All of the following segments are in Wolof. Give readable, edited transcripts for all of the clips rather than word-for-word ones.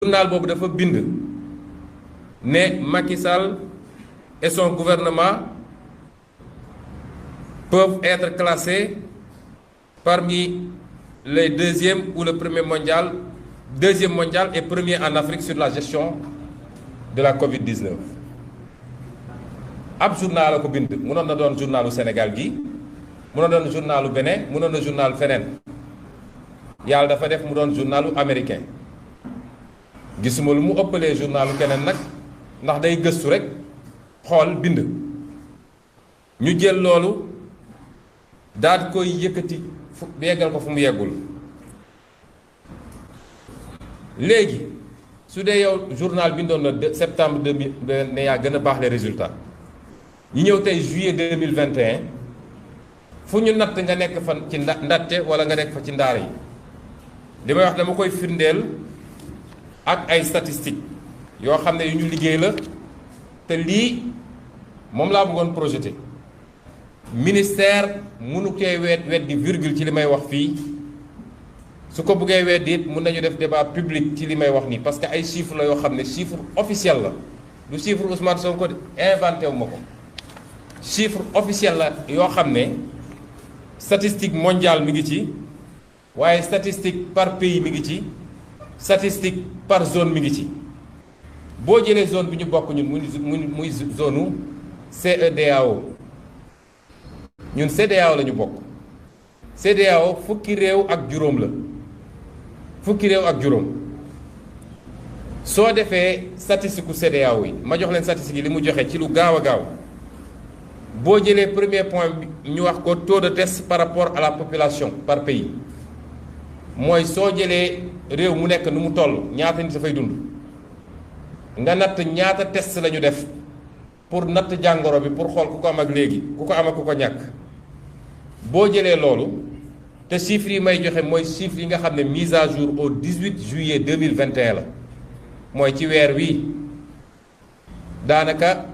journal boobu dafa bind ne Macky Sall et son gouvernement peuvent être classés parmi les deuxième ou le premier mondial, deuxième mondial et premier en Afrique sur la gestion de la Covid-19. ab journal la ko bind mënoon na doon journalu Sénégal gi mënoon na doon journalu Bénin mënoon na journal feneen yàlla dafa def mu doon journalu américain gisuma lu mu ëppalee journalu keneen nag ndax day gëstu rek xool bind ñu jël loolu daal di koy yëkkati fu yeggal ko fu mu yeggul léegi su dee yow journal bindoon na septembre 2000 ne yaa gën a baax les résultats ñu ñëw tey juillet 2021 fu ñu natt nga nekk fa ci ndatte wala nga nekk fa ci ndaar yi li may wax dama koy firndeel ak ay statistiques yoo xam ne yu ñu liggéey la te lii moom laa bëggoon projeté ministère mënu koy weddi virgule ci li may wax fii su ko bëggee weddi it mun nañu def débat public ci li may wax nii parce que ay chiffres la yoo xam ne chiffre officiel la du chiffre Ousmane Sonko inventé wu ma ko chiffre officiel la yoo xam ne statistique mondiale mi ngi ci waaye statistique par pays mi ngi ci statistique par zone mi ngi ci boo jëlee zone bi ñu bokk ñun muy zone u CEDEAO ñun CEDEAO la ñu bokk CEDEAO fukki réew ak juróom la fukki réew ak juróom soo defee statistique u CEDEAO yi ma jox leen statistique yi li mu joxe ci lu gaaw a gaaw boo jëlee premier point bi ñu wax ko taux de test par rapport à la population par pays mooy soo jëlee réew mu nekk nu mu toll ñaata nit dafay dund nga natt ñaata test la ñu def pour natt jàngoro bi pour xool ku ko am ak léegi ku ko am ak ku ko ñàkk boo jëlee loolu te chiffres yi may joxe mooy chiffres yi nga xam ne mise à jour au 18 juillet 2021 la mooy ci weer wii daanaka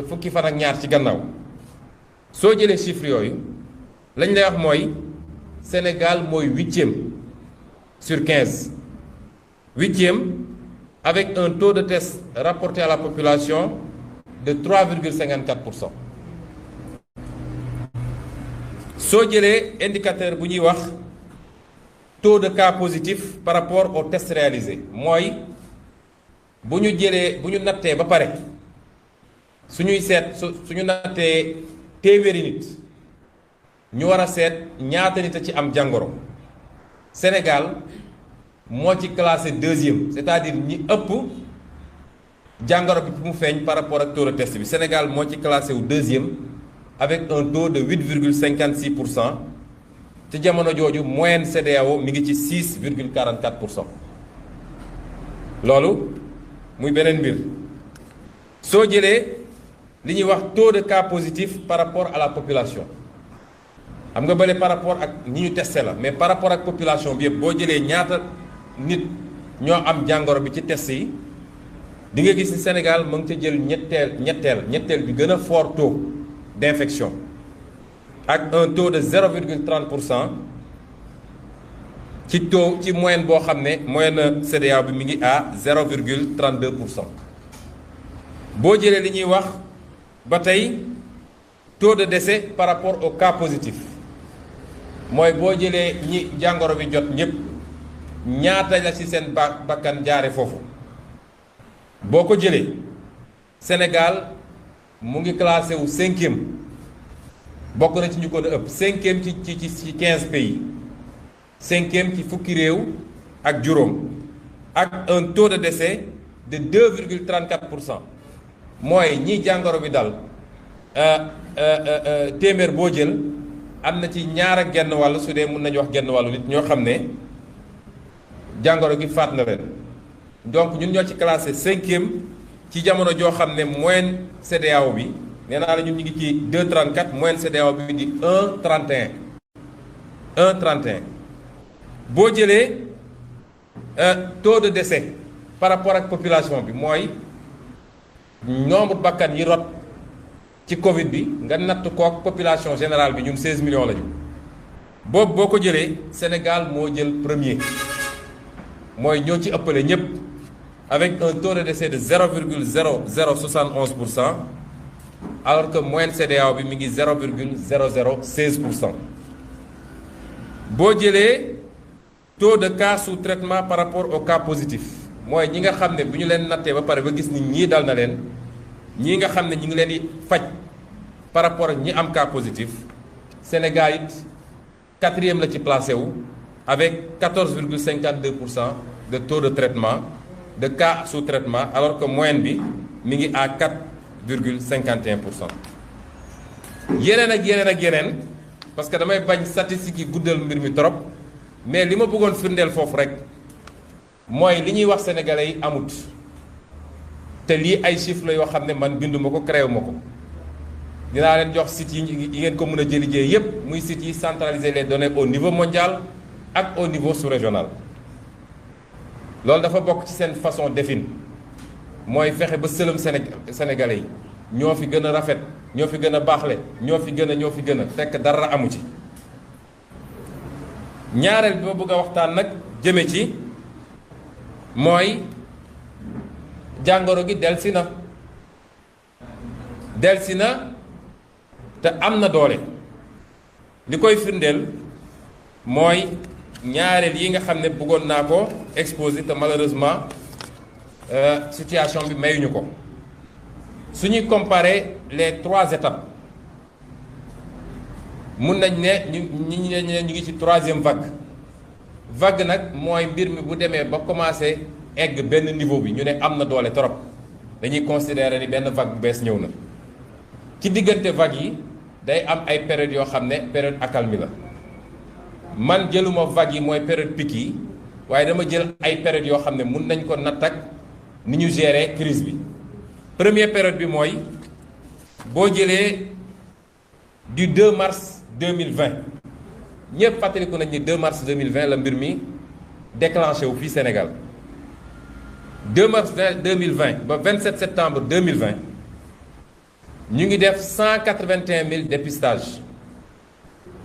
fukki fan ak ñaar ci gannaaw soo jëlee chiffres yooyu lañ lay wax mooy Sénégal mooy 8e sur 15 8e avec un taux de test rapporté à la population de 3,54%. soo jëlee indicateur bu ñuy wax taux de cas positif par rapport aux tests réalisés mooy bu ñu nattee ba pare suñuy seet suñu nattee téeméeri nit ñu war a seet ñaata nit a ci am jàngoro Sénégal moo ci classé 2e c'est-à-dire ñi ëpp jàngoro bi mu feeñ par rapport ak taux de test bi Sénégal moo ci classé wu 2e avec un taux de 8,56% ci jamono jooju moyenne CEDEAO mi ngi ci 6,44%. loolu muy beneen mbir soo jëlee li ñuy wax taux de cas positif par rapport à la population xam nga bële par rapport ak ñi ñu testé la mais par rapport ak population bi yëpp boo jëlee ñaata nit ñoo am jàngoro bi ci test yi di nga gis ni Sénégal mu ngi ca jël ñetteel bi gën a fort taux d'infection ak un taux de 0,30% ci taux ci moyenne boo xam ne moyenne CEDEAO bi mi ngi à 0,32%. boo jëlee li ñuy wax ba tey taux de décès par rapport au cas positif mooy boo jëlee ñi jàngoro bi jot ñëpp ñaata la ci seen bakkan jaare foofu boo ko jëlee Sénégal mu ngi classé wu 5e bokk na ci ñu ko ëpp 5e ci 15 pays 5e ci fukki réew ak juróom ak un taux de décès de 2,34%. mooy ñi jàngoro bi dal téeméer boo jël am na ci ñaar ak genn wàll su dee mun nañu wax genn wàllu nit ñoo xam ne jàngoro gi faat na leen donc ñun ñoo ci classé 5e ci jamono joo xam ne moyenne CEDEAO bi nee naa la ñun ñu ngi ci 2,34 moyenne CEDEAO bi di 1,31 1,31 boo jëlee taux de décès par rapport ak population bi mooy nombre bakkan yi rot ci Covid bi nga natt kook population générale bi ñun 16 millions lañu boobu boo ko jëlee Sénégal moo jël premier mooy ñoo ci ëppale ñëpp avec un taux de décès de 0,0071%, alors que moyenne CEDEAO bi mi ngi 0,0016%. boo jëlee taux de cas sous traitement par rapport au cas positif mooy ñi nga xam ne bu ñu leen nattee ba pare ba gis ni ñii dal na leen ñii nga xam ne ñi ngi leen di faj par rapport ak ñi am cas positif, Sénégal it 4e la ci placé wu avec 14,52% de taux de traitement de cas sous traitement, alors que moyenne bi mi ngi à 4,51%. yeneen ak yeneen ak yeneen, parce que damay bañ statistiques yi guddal mbir mi trop, mais li ma bëggoon firndeel foofu rek mooy li ñuy wax sénégalais yi amut te lii ay chiffres la yoo xam ne man binduma ko créé ma ko. dinaa leen jox sites yi ngeen ko mën a jëlijee yépp, muy sites yi centraliser les données au niveau mondial ak au niveau sous-régional. loolu dafa bokk ci seen façon défini mooy fexe ba sëlëm sénégalais yi ñoo fi gën a rafet, ñoo fi gën a baaxle, ñoo fi gën a fekk dara amu ci. ñaareel bi ma bëgg a waxtaan nag jëme ci mooy jàngoro gi delsi na te am na doole. li koy firndeel mooy ñaareel yi nga xam ne bëggoon naa ko exposer te malheureusement situation bi mayuñu ko. su ñuy comparer les 3 étapes mun nañ ne ñu ngi ci 3e vague nag mooy mbir mi bu demee ba commencé egg benn niveau bi ñu ne am na doole trop dañuy considérer ni benn vague bu bees ñëw na. ci diggante vague yi day am ay période yoo xam ne période accalmie la. man jëluma vague yi mooy période pic yi, waaye dama jël ay période yoo xam ne mun nañ ko natt ak ni ñu gérer crise bi. première période bi mooy boo jëlee du 2 mars 2020 ñëpp fàttaliku nañ ni 2 mars 2020 la mbir mi déclenché wu fii Sénégal. 2 mars 2020 ba 27 septembre 2020 ñu ngi def 181 000 dépistages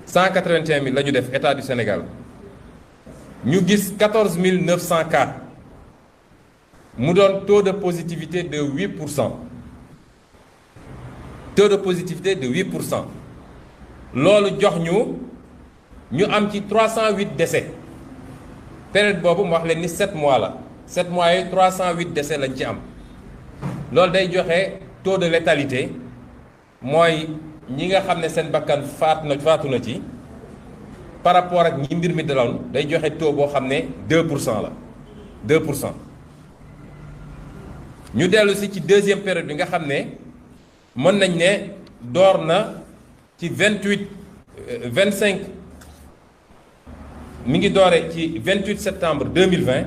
181 000 la ñu def état du Sénégal. ñu gis 14 900 cas mu doon taux de positivité de 8%. taux de positivité de 8%. loolu jox ñu am ci 308 décès. période boobu mu wax leen ni 7 mois la 7 mois yooyu 308 décès lañ ci am. loolu day joxe taux de létalité mooy ñi nga xam ne seen bakkan faatu na ci par rapport ak ñi mbir mi daloon day joxe taux boo xam ne 2% la 2%. ñu dellu si ci 2e période bi nga xam ne mën nañ ne door na ci 25 mi ngi doore ci 28 septembre 2020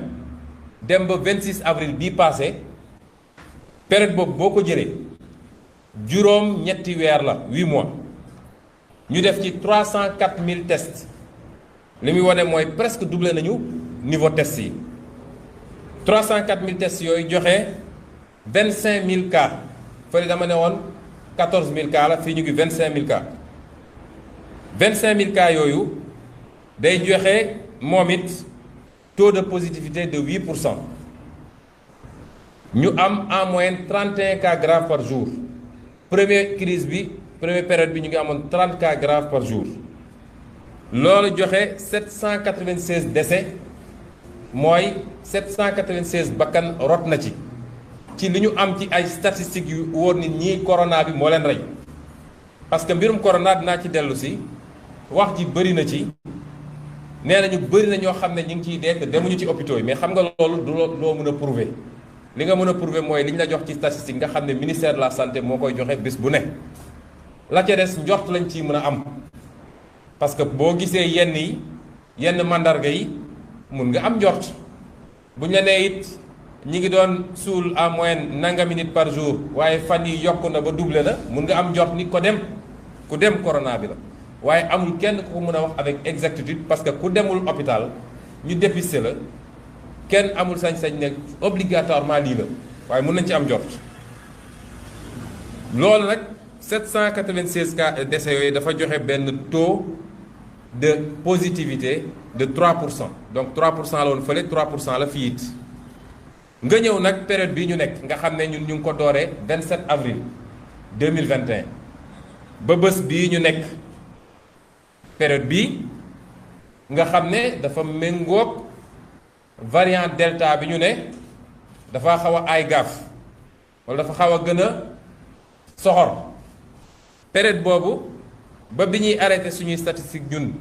dem ba 26 avril bii passé période boobu boo ko jëlee juróom ñetti weer la 8 mois ñu def ci 304 000 tests li muy wane mooy presque doublé nañu niveau test yi 304 000 tests yooyu joxe 25 000 cas fële dama ne woon 14 000 cas la fii ñu ngi 25 000 cas 25 000 cas yooyu day joxe moom it taux de positivité de 8%. ñu am en moyenne 31 cas graves par jour première période bi ñu ngi amoon 30 cas graves par jour loolu joxe 796 décès mooy 796 bakkan rot na ci li ñu am ci ay statistiques yu wóor nit ñi corona bi moo leen rey. parce que mbirum corona dinaa ci dellu si wax ji bëri na ci nee nañu bëri na ñoo xam ne ñu ngi ciy dee te demuñu ci hôpitaux yi mais xam nga loolu du loo mën a prouver. li nga mën a prouver mooy li ñu la jox ci statistique nga xam ne ministère de la santé moo koy joxe bés bu ne la ca des njort lañ ciy mën a am parce que boo gisee yenn mandarga yi mun nga am njort buñ la nee it ñi ngi doon suul en moyenne nangami nit par jour waaye fan yi yokku na ba doublé na mun nga am njort ni ku dem corona bi la waaye amul kenn ku ko mën a wax avec exactitude parce que ku demul hôpital ñu dépisté la kenn amul sañ-sañ ne obligatoirement lii la waaye mën nañ ci am njort loolu nag 796 cas décès yooyu dafa joxe benn taux de positivité de 3%. Donc 3% la woon fële 3% la fii it nga ñëw nag période bii ñu nekk nga xam ne ñun ñu ngi ko dooree 27 avril 2021 ba bés bii ñu nekk période bii nga xam ne dafa méngoog variant delta bi ñu ne dafa xaw a ay gaaf wala dafa xaw a gën a soxor période boobu ba bi ñuy arrêté suñuy statistique ñun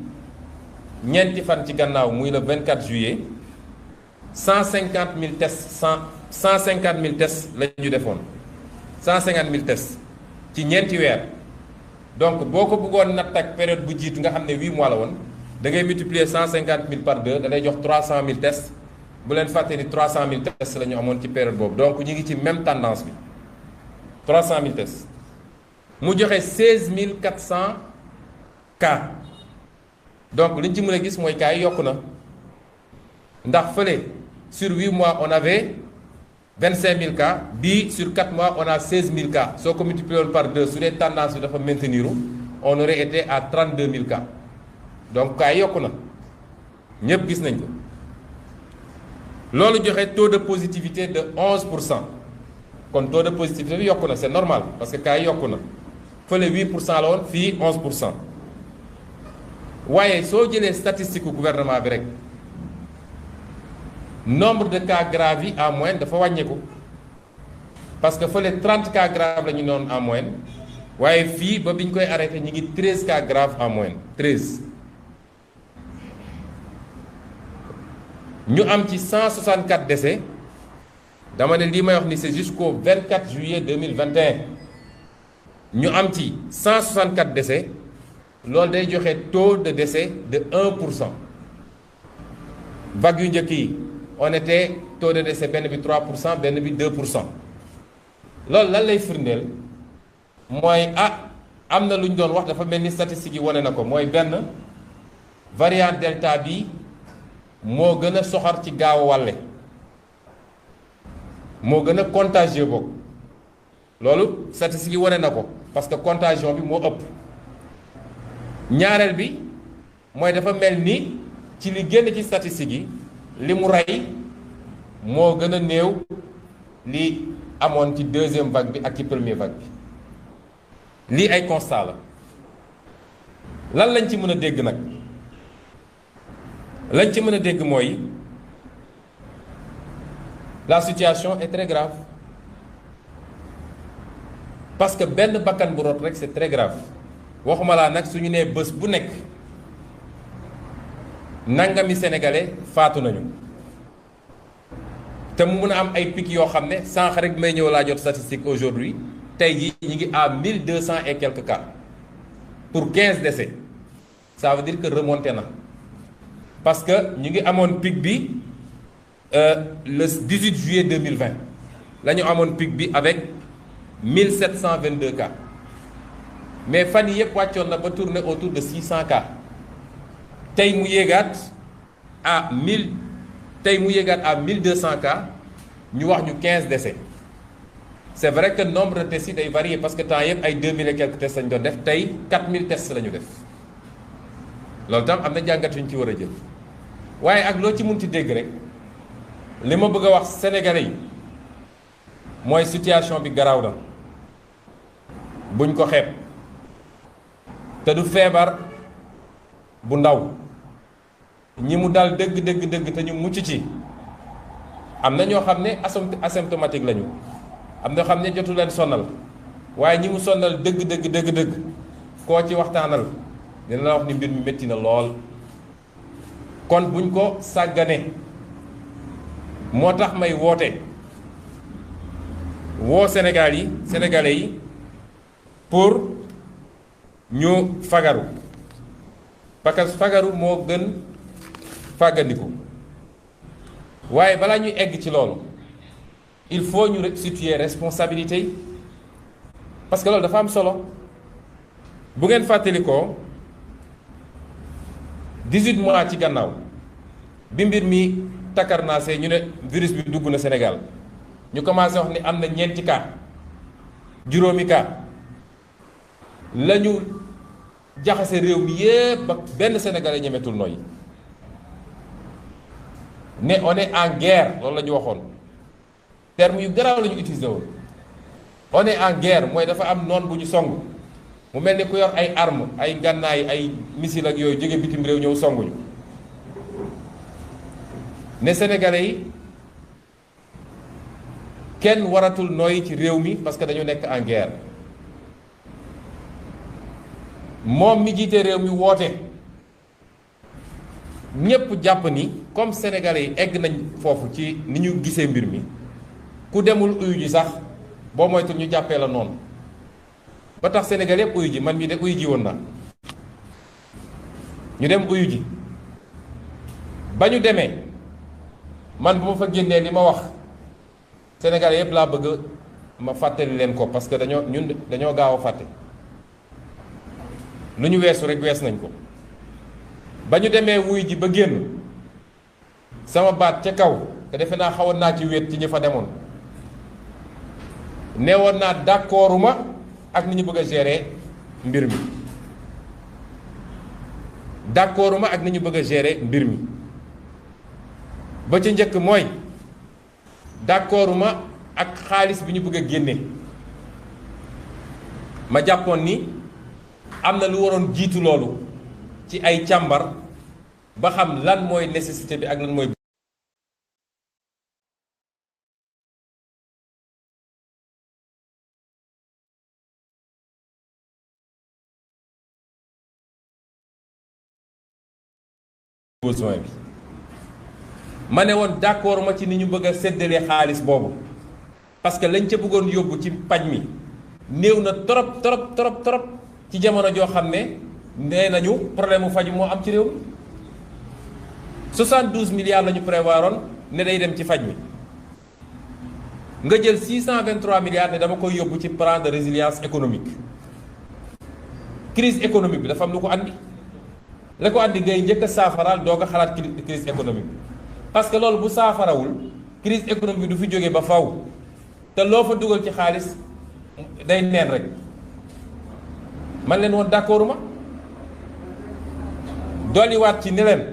ñeenti fan ci gannaaw muy le 24 juillet 150 000 tests 150 000 tests la ñu defoon 150 000 tests ci ñeenti weer donc boo ko bëggoon natt ak période bu jiitu nga xam ne 8 mois la woon da ngay multiplier 150 000 par 2 da lay jox 300 000 tests bu leen fàtte ni 300 000 tests la ñu amoon ci période boobu donc ñu ngi ci même tendance bi 300 000 tests mu joxe 16 400 cas donc li ñu ci mën a gis mooy cas yi yokku na ndax fële sur 8 mois on avait 25 000 cas bii sur 4 mois on a 16 000 cas soo ko multiplié woon par 2 su dee tendance bi dafa maintenir on aurait été à 32 000 cas donc cas yi yokku na ñëpp gis nañ ko loolu joxe taux de positivité de 11%. kon taux de positivité bi yokku na c'est normal parce que cas yi yokku na fële 8% la woon fii 11%. waaye soo jëlee statistique gouvernement bi rek nombre de cas graves yi en moyenne dafa wàññeeku parce que fële 30 cas graves la ñu noonu en moyenne waaye fii ba bi ñu koy arrêté ñu ngi 13 cas graves en moyenne 13. ñu am ci 164 décès dama ne lii may wax ni c'est jusqu'au 24 juillet 2021 ñu am ci 164 décès loolu day joxe taux de décès de 1%. vague yu njëkk yi on était taux de décès benn bi 3% benn bi 2%. loolu lan lay firndeel mooy am na lu ñu doon wax dafa mel ni statistiques yi wane na ko mooy benn variant delta bi moo gën a soxor ci gaaw a wàlle moo gën a contagieux boobu loolu statistiques yi wane na ko parce que contagion bi moo ëpp. ñaareel bi mooy dafa mel ni ci li génn ci statistiques yi li mu rey moo gën a néew li amoon ci deuxième vague bi ak ci première vague bi lii ay constat la lan lañ ci mën a dégg nag lañ ci mën a dégg mooy la situation est très grave parce que benn bakkan bu rot rek c'est très grave waxuma laa nag suñu nee bés bu nekk nangami sénégalais faatu nañu te mu mun a am ay pic yoo xam ne sànq rek may ñëw laa jot statistique aujourd'hui tey jii ñu ngi à 1200 et quelques cas pour 15 décès ça veut dire que remonté na parce que ñu ngi amoon pic bi le 18 juillet 2020 la ñu amoon pic bi avec 1722 cas mais fan yii yëpp wàccoon na ba tourner autour de 600 cas tey mu yéegaat à 1200 cas ñu wax ñu 15 décès c'est vrai que nombre de tests yi day varier parce que temps yëpp ay 2000 et quelques tests lañu doon def tey 4000 tests la ñu def loolu tam am na jàngat yu ñu ci war a jël waaye ak loo ci munti dégg rek li ma bëgg a wax sénégalais yi mooy situation bi garaaw na buñ ko xeeb te du feebar bu ndaw ñi mu dal dëgg te ñu mucc ci am na ñoo xam ne asymptomatique lañu am na xam ne jotu leen sonal waaye ñi mu sonal dëgg koo ci waxtaanal dina la wax ni mbir mi métti na lool kon buñ ko sàggane moo tax may woo sénégalais yi pour ñu fagaru parce que fagaru moo gën fàggandiku waaye balaa ñuy egg ci loolu il faut ñu situer responsabilité yi parce que loolu dafa am solo bu ngeen fàttalikoo 18 mois ci gannaaw bi mbir mi takkarnaase ñu ne virus bi dugg na Sénégal ñu commencé wax ni am na ñeenti cas juróomi cas la ñu jaxase réew mi yépp ba benn sénégalais ñemetul noyyi ne on est en guerre loolu la ñu waxoon terme yu garaaw la ñu utilisé woon on est en guerre mooy dafa am noon bu ñu song mu mel ni ku yor ay armes ay ngànnaay ay missile ak yooyu jóge bitim réew ñëw songuñu ne sénégalais yi kenn waratul nooyi ci réew mi parce que dañu nekk en guerre moom mi jiite réew mi woote ñépp jàpp ni comme sénégalais yi egg nañ foofu ci ni ñu gisee mbir mi ku demul uyu ji sax boo moytul ñu jàppee la noonu ba tax sénégalais yépp uyu ji man mii de uyu ji woon naa ñu dem uyu ji ba ñu demee man bu ma fa génnee li ma wax sénégalais yépp laa bëgg ma fàttali leen ko parce que dañoo gaaw a fàtte lu ñu weesu rek wees nañ ko ba ñu demee wuy ji ba génn sama baat ca kaw te defe naa xawoon naa ci wéet ci ñi fa demoon neewoon naa d'accorduma ak ni ñu bëgg a gérer mbir mi d'accorduma ak ni ñu bëgg a gérer mbir mi ba ca njëkk mooy d'accorduma ak xaalis bi ñu bëgg a génne ma jàppoon ni am na lu waroon jiitu loolu ci ay càmbar ba xam lan mooy nécessité bi ak lan mooy besoin bi ma ne woon d'accord ma ci ni ñu bëgg a séddalee xaalis boobu parce que lañ ca bëggoon yóbbu ci paj mi néew na trop trop trop trop ci jamono joo xam ne nee nañu problème mu faju moo am ci réew mi 72 milliards la ñu prévoiroon ne day dem ci faj mi nga jël 623 milliards ne dama koy yóbbu ci plan de résilience économique crise économique bi dafa am lu ko andi la ko andi ngay njëkk a saafaraal doo ko xalaat crise économique bi parce que loolu bu saafarawul crise économique bi du fi jógee ba faw te loo fa dugal ci xaalis day neen rek man leen woon d'accord ma dolliwaat ci ne leen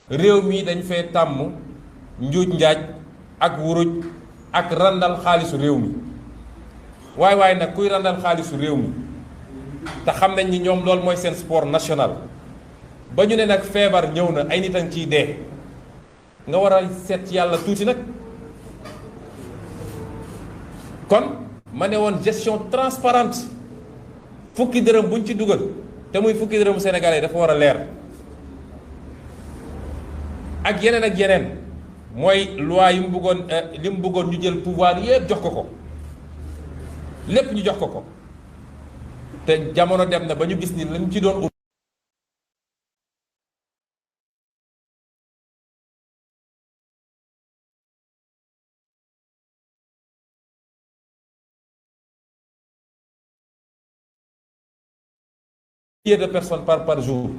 réew mi dañ fee tàmm njuuj njaaj ak wuruj ak randal xaalisu réew mi waaye nag kuy randal xaalisu réew mi te xam nañ ni ñoom loolu mooy seen sport national ba ñu ne nag feebar ñëw na ay nit a ngi ciy dee nga war a seet yàlla tuuti nag kon ma ne woon gestion transparente fukki dërëm buñ ci dugal te muy fukki dërëmu sénégalais dafa war a leer ak yeneen mooy loi yi mu bëggoon li mu bëggoon ñu jël pouvoir yépp jox ko lépp ñu jox ko te jamono dem na ba ñu gis ni lañ ci doon de personnes par jour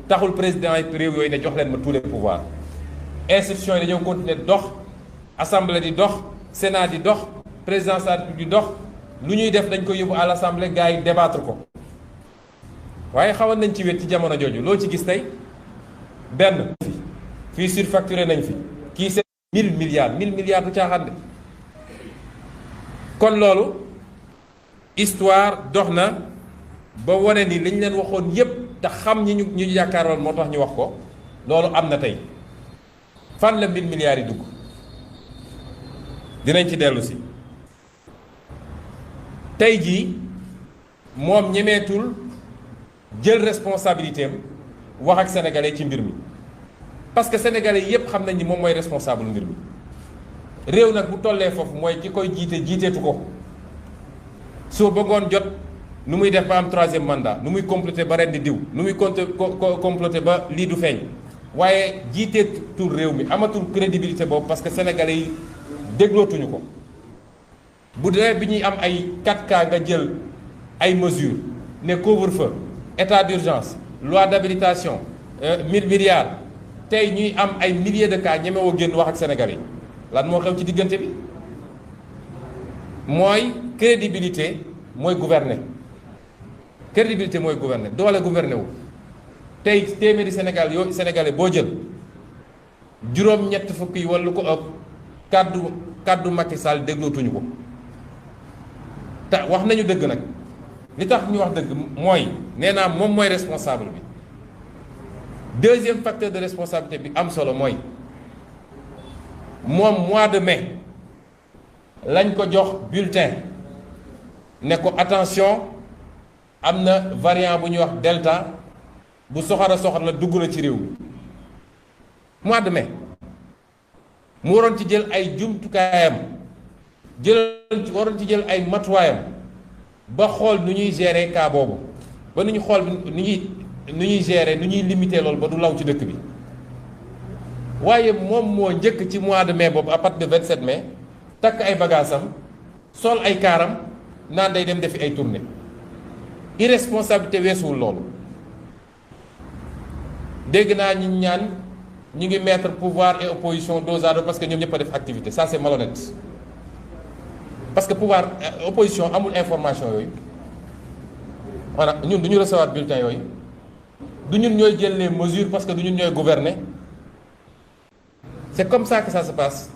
taxul président yi réew yooyu ne jox leen ma tous les pouvoirs institutions yi dañoo continuer dox assemblée di dox sénat di dox présidence de la République di dox lu ñuy def dañ koy yóbbu à l'assemblée gars yi débattre ko waaye xawoon nañ ci wet ci jamono jooju loo ci gis tey benn fii surfacturé nañ fi kii c'est 1000 milliards du caaxaan de kon loolu histoire dox na ba wane ni liñ leen waxoon yépp te xam ñi ñu yaakaaroon moo tax ñu wax ko loolu am na tey fan la 1000 milliards yi dugg dinañ ci dellu si tey jii moom ñemeetul jël responsabilité am wax ak sénégalais ci mbir mi parce que sénégalais yépp xam nañ ni moom mooy responsable mbir mi réew nag bu tollee foofu mooy ki koy jiiteetu ko soo bëggoon jot nu muy def ba am troisième mandat nu muy complété ba ren di diw nu muy complété ba lii du feeñ waaye jiiteetul réew mi amatul crédibilité boobu parce que sénégalais yi déglootuñu ko bu dee bi ñuy am ay 4K nga jël ay mesures ne couvre-feu état d'urgence loi d'habilitation 1000 milliards tey ñuy am ay milliers de cas ñemewoo génn wax ak sénégalais yi lan moo xew ci diggante bi mooy crédibilité mooy gouverner crédibilité mooy gouverner doole gouverner wu tey téeméeri sénégalais boo jël juróom-ñett fukk yi wala lu ko ëpp kàddu Macky Sall déglootuñu ko te wax nañu dëgg nag li tax ñu wax dëgg mooy nee naa moom mooy responsable bi. Deuxième facteur de responsabilité bi am solo mooy moom mois de mai lañ ko jox bulletin ne ko attention am na variant bu ñuy wax delta bu soxora la dugg na ci réew mi mois de mai mu waroon ci jël ay jumtukaayam waroon ci jël ay matuwaayam ba xool nu ñuy gérer cas boobu ba nu ñu xool nu ñuy gérer nu ñuy limiter loolu ba du law ci dëkk bi waaye moom moo njëkk ci mois de mai boobu à partir de 27 mai takk ay bagaasam sol ay kaaram naan day dem defi ay tournée irresponsabilité weesuwul loolu dégg naa ñi ñaan ñu ngi mettre pouvoir et opposition dos à dos parce que ñoom ñëpp a def activité ça c'est malhonnête parce que pouvoir opposition amul information yooyu maanaam ñun du ñu recevoir bulletin yooyu du ñun ñooy jël les mesures parce que du ñun ñooy gouverner c'est comme ça que ça se passe